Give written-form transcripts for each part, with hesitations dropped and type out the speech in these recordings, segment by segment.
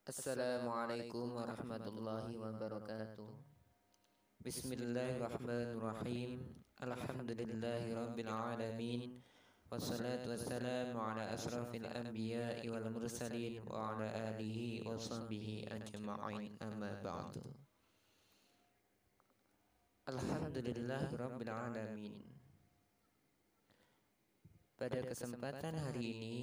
Assalamualaikum warahmatullahi wabarakatuh. Bismillahirrahmanirrahim. Alhamdulillahi rabbil alamin. Wassalatu wassalamu ala asrafil anbiya'i wal mursalin wa ala alihi wa sahbihi ajma'in, amma ba'du. Alhamdulillahi rabbil alamin. Pada kesempatan hari ini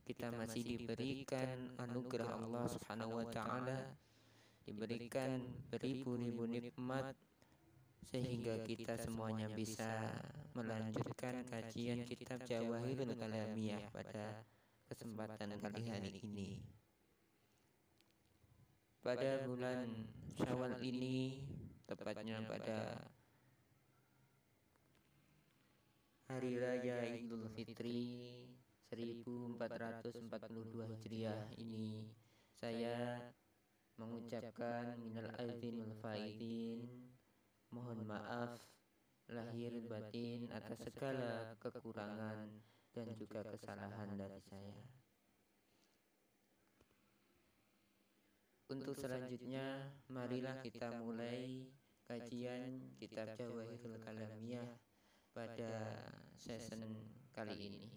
kita masih diberikan anugerah Allah Subhanahu wa taala, diberikan beribu-ribu nikmat sehingga kita semuanya bisa melanjutkan kajian kitab Jawahirul Kalamiyah pada kesempatan kali hari ini. Pada bulan Syawal ini, tepatnya pada Hari Raya Idul Fitri 1442 Hijriah ini, saya mengucapkan minal aidin wal faizin, mohon maaf lahir batin atas segala kekurangan dan juga kesalahan dari saya. Untuk selanjutnya, marilah kita mulai kajian kitab Jawahirul Kalamiyah pada season kali ini,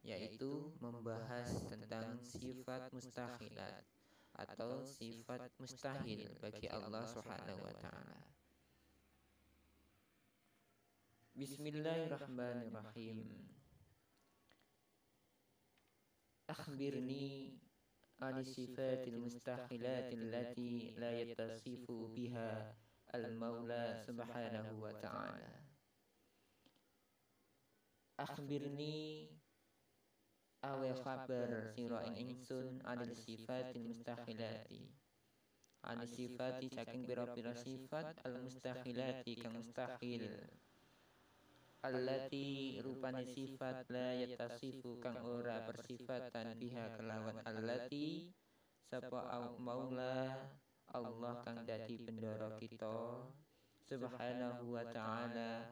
yaitu membahas tentang sifat mustakhilat atau sifat mustahil bagi Allah Subhanahu wa taala. Bismillahirrahmanirrahim. Akhbirni an sifatil mustakhilatil lati la yattasifu biha al-Maula subhanahu wa ta'ala. Akhbirni awe khabar sira ing ingsun anil sifatil mustakhilati, an sifati saking pira-pira sifat al mustakhilati kang mustahil, allati rupane sifat la yatasifu kang ora bersifatan biha kelawan allati sapa maula Allah kang dadi bendoro kita subhanahu wa ta'ala,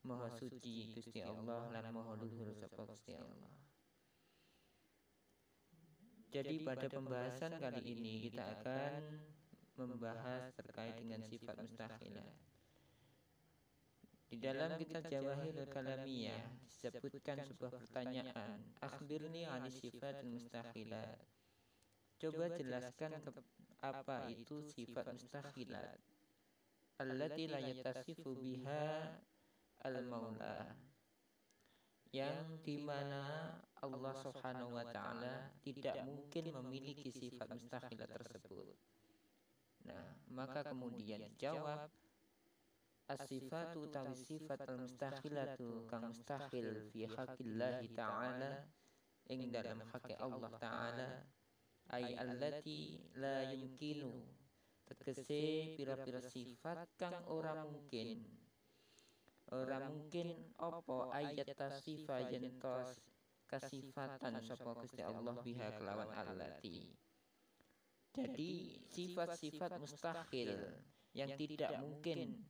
maha suci Gusti Allah lan maha luhur sapa Gusti Allah. Jadi pada pembahasan kali ini kita akan membahas terkait dengan sifat mustakhilat. Di dalam kitab Jawahirul Kalamiyah disebutkan sebuah pertanyaan, akhbirni an sifatil mustakhilat. Coba jelaskan apa itu sifat mustakhilat. Allati la yattasifu biha al-Maula, yang dimana Allah Subhanahu wa ta'ala tidak mungkin memiliki sifat mustakhilat tersebut. Nah, maka kemudian dijawab, as-sifatu tawi sifat al-mustakhilatu kang mustahil fi haqqillahi ta'ala, ing dalam hak Allah ta'ala, ay allati la yumkinu, tegese pira-pira sifat kang ora mungkin apa ayat tasifa yentos kasifatan sapa Gusti Allah biha kelawan allati. Jadi sifat-sifat mustahil yang tidak mungkin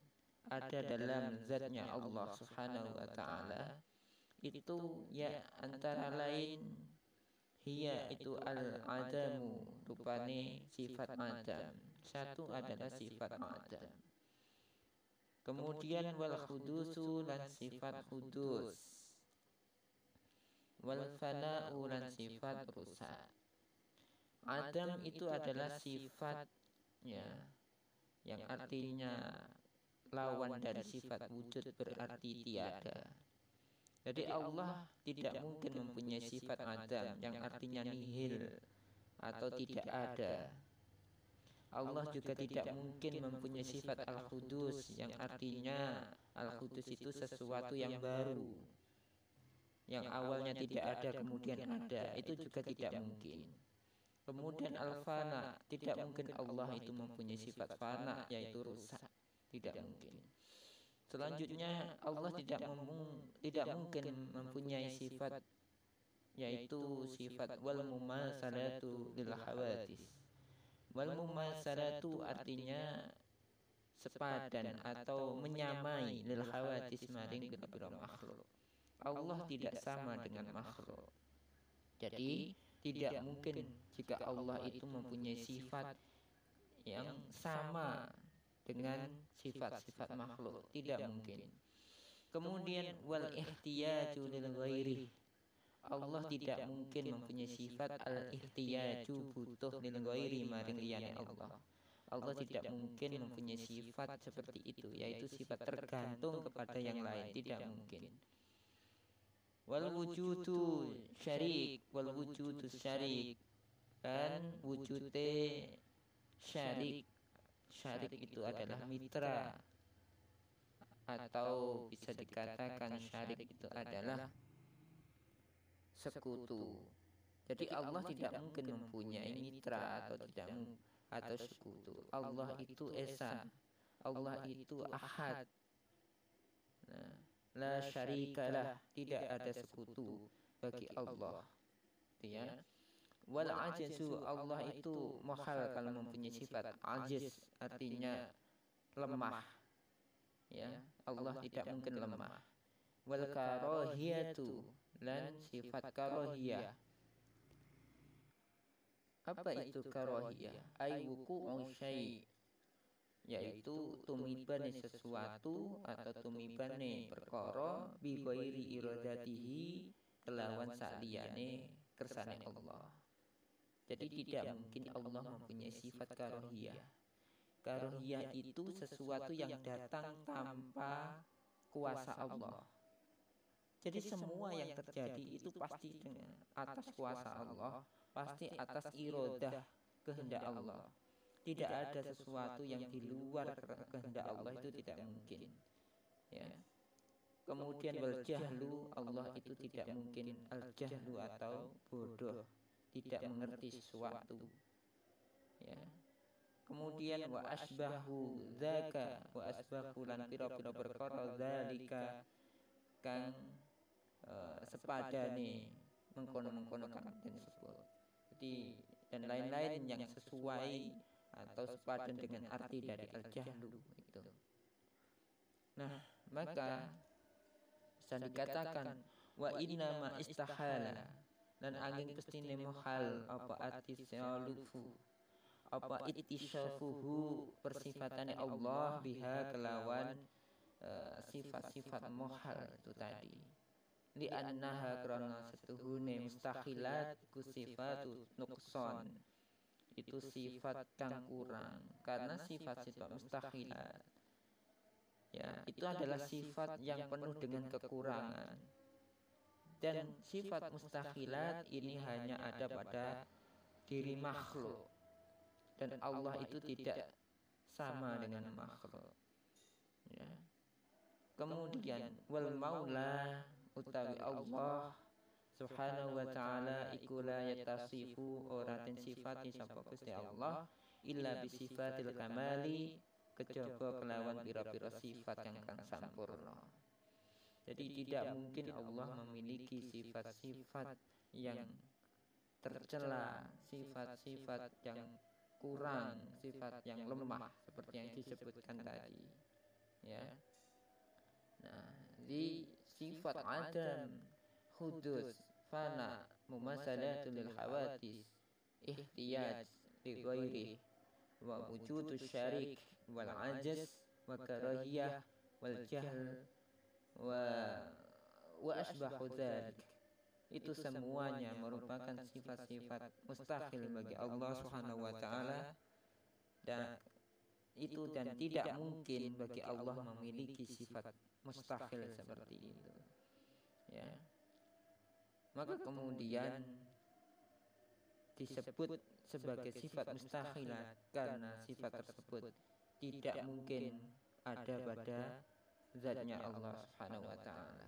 ada dalam zatnya Allah Subhanahu wa ta'ala itu ya antara lain hiya itu al-adamu, rupane sifat adam. Satu adalah sifat adam. Kemudian wal khudusu lan sifat khudus, wal fana'u lan sifat rusak. Adam itu adalah sifatnya yang artinya lawan dari sifat wujud, berarti tiada. Jadi Allah tidak mungkin mempunyai sifat adam yang artinya nihil atau tidak ada. Allah juga tidak mungkin mempunyai sifat al-khudus yang artinya al-khudus itu sesuatu yang baru, yang awalnya tidak ada kemudian ada, itu juga tidak mungkin. Kemudian al-fana, tidak mungkin Allah itu mempunyai sifat fana yaitu rusak, tidak mungkin. Selanjutnya Allah tidak mungkin mempunyai sifat yaitu sifat wal mumasalatu lil hawadis. Wal mumasalatu artinya sepadan atau menyamai lil hawadis maring pira-pira makhluk. Allah tidak sama dengan makhluk. Jadi Tidak mungkin jika Allah itu mempunyai sifat yang sama dengan sifat-sifat makhluk, tidak mungkin. Kemudian wal ihtiyaju lil ghairi, Allah tidak mungkin mempunyai sifat al ihtiyaju butuh lil ghairi maring liyane Allah. Allah tidak mungkin mempunyai sifat seperti itu, yaitu sifat tergantung kepada yang lain, tidak mungkin. Wal wujudu syarik, wal wujudu syarik, dan wujude syarik. Syarik itu adalah mitra, atau bisa dikatakan syarik itu adalah sekutu. Jadi Allah tidak mungkin mempunyai mitra atau sekutu. Allah itu esa, Allah itu ahad. Nah, la syarikalah, tidak ada sekutu bagi Allah. Ya. Wal ajzu, Allah itu mahal kalau mempunyai sifat ajiz, artinya lemah. Ya, Allah tidak mungkin lemah. Wal karahiyatu, dan sifat karahiyah. Apa itu karahiyah? Ai wuqu'u syai', yaitu tumibane sesuatu atau tumibane perkara bi ghairi iradatihi, kelawan saliyane kersane Allah. Jadi tidak mungkin Allah mempunyai sifat karohiyah. Karohiyah itu sesuatu yang datang tanpa kuasa Allah. Jadi semua yang terjadi itu pasti dengan atas kuasa Allah, pasti atas irodah kehendak Allah. Tidak ada sesuatu yang di luar kehendak Allah, itu tidak mungkin. Ya. Kemudian wal jahlu, Allah itu tidak mungkin al jahlu atau bodoh, tidak mengerti sesuatu. Ya. Kemudian wa asbahu dzaka, wa asbahu lan pira-pira perkara dzalika kang sepadane mengkono-mengkono kang disebut. Jadi dan lain-lain yang sesuai atau sepadan dengan arti dari al-jahlu itu. Nah, maka bisa dikatakan wa inna ma istahala, dan angin pestine muhal apa atisalufu, apa ittisafuhu, persifatane Allah biha kelawan sifat-sifat muhal itu tadi. Li annaha krana setuhune mustahilat ku sifatu nuqsan, itu sifat kang kurang, karena sifat-sifat mustahilat ya itu adalah sifat yang penuh dengan kekurangan. Dan sifat mustahilat ini hanya ada pada diri makhluk, dan Allah itu tidak sama dengan makhluk. Ya. Kemudian wal maula, utawi Allah subhanahu wa ta'ala iku la yatasifu, ora den sifati sapa Gusti Allah illa bi sifatil kamali, kejaba kelawan pira-pira sifat yang kang sampurna. Jadi tidak mungkin Allah memiliki sifat-sifat yang tercela, sifat-sifat yang kurang, sifat yang lemah seperti yang disebutkan tadi. Ya. Nah, di sifat adam, hudus, fana, mumasalatul lil hawadis, ihtiyaj li ghairi, wa wujudus syarik, wal ajaz, wa karahiyah, wal jahl, wa asbahu dzalik, itu semuanya merupakan sifat-sifat mustahil bagi Allah Subhanahu wa taala, dan tidak mungkin bagi Allah memiliki sifat mustahil seperti itu. Ya. Maka kemudian disebut sebagai sifat mustahilat karena sifat tersebut tidak mungkin ada pada zatnya Allah Subhanahu wa taala.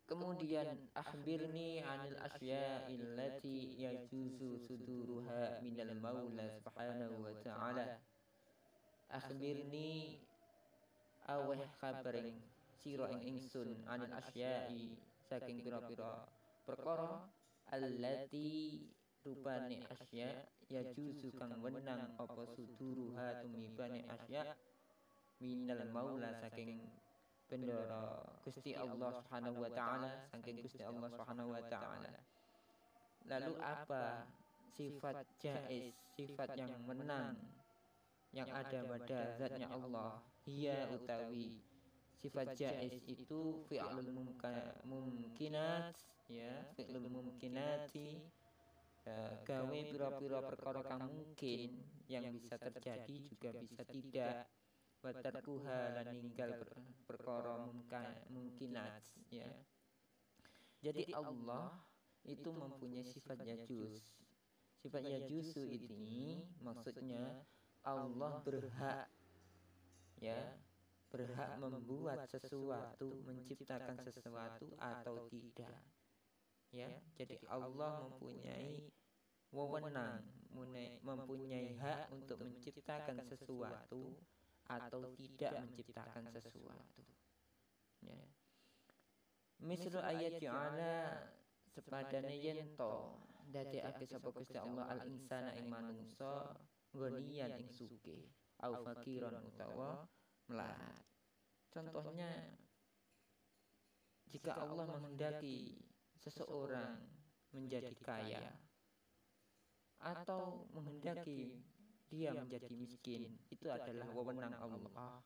Kemudian akhbirni 'anil asya'il lati yajuzu suduruha minal maula subhanahu wa ta'ala. Akhbirni, aweh kabaring sira ing ingsun, 'anil asya'i, saking pira-pira perkara, allati rupane asya yajuzu kang wenang apa suduruha tumibane asya minal maula saking bendera Gusti Allah Subhanahu wa taala, saking Gusti Allah Subhanahu wa taala. Lalu apa sifat jaiz, sifat yang menang yang ada pada zatnya Allah? Hiya utawi sifat jaiz itu fi'lul mumkinat, ya, fi'lul mumkinati, gawe pira-pira perkara kang mungkin yang bisa terjadi juga bisa tidak, wa tarkuha lan ninggal perkara mungkinat, ya. Jadi Allah itu mempunyai sifat yajuz. Sifat yajuzu ini maksudnya Allah berhak, ya, berhak membuat sesuatu, menciptakan sesuatu atau tidak, ya. Jadi Allah mempunyai wewenang, mempunyai hak untuk menciptakan sesuatu atau tidak menciptakan sesuatu, ya. Misal ayat ta'ala sepadane yen to dadekake sapa Gusti Allah al insana ing manungsa ghaniyan ing sugih au fakiran utawa melarat. Contohnya, jika Allah menghendaki seseorang menjadi kaya atau menghendaki dia menjadi miskin, itu adalah wewenang Allah,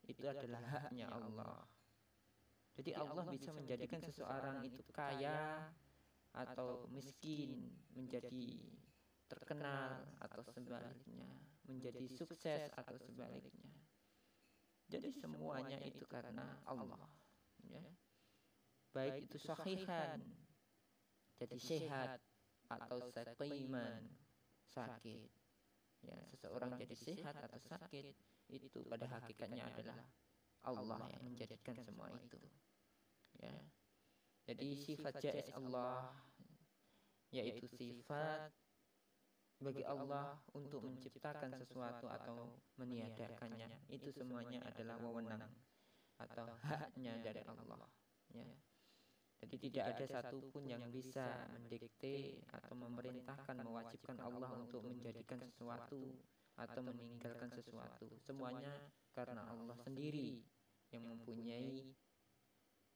itu adalah haknya Allah. Jadi Allah bisa menjadikan seseorang itu kaya atau miskin, menjadi terkenal atau sebaliknya, menjadi sukses atau sebaliknya. Jadi semuanya itu karena Allah, ya. Baik itu sahihan, jadi sehat, atau saqiman, sakit. Ya, seseorang jadi sehat atau sakit itu pada hakikatnya adalah Allah yang menjadikan semua itu, ya. Jadi sifat jaiz Allah yaitu sifat bagi Allah untuk menciptakan sesuatu atau meniadakannya, itu semuanya adalah wewenang atau haknya dari Allah, ya. Jadi tidak ada satupun yang bisa mendikte atau memerintahkan, mewajibkan Allah untuk menjadikan sesuatu atau meninggalkan sesuatu. Semuanya karena Allah sendiri yang mempunyai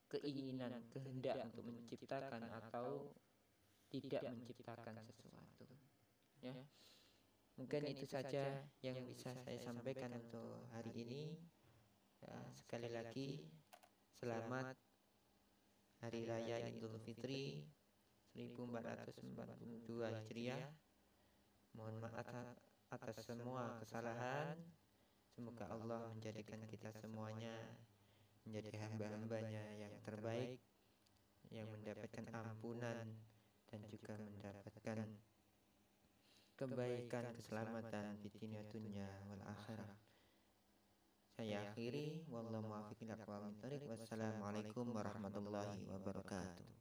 keinginan, kehendak untuk menciptakan atau tidak menciptakan sesuatu, ya. Mungkin itu saja yang bisa saya sampaikan untuk hari ini, ya. Sekali lagi selamat Hari Raya Idul Fitri 1442 Hijriah. Mohon maaf atas semua kesalahan. Semoga Allah menjadikan kita semuanya menjadi hamba-hambanya yang terbaik, yang mendapatkan ampunan dan juga mendapatkan kebaikan, keselamatan di dunia wal akhirah. Saya akhiri, wallahu muwaffiq ila aqwamit thoriq. Wassalamualaikum warahmatullahi wabarakatuh.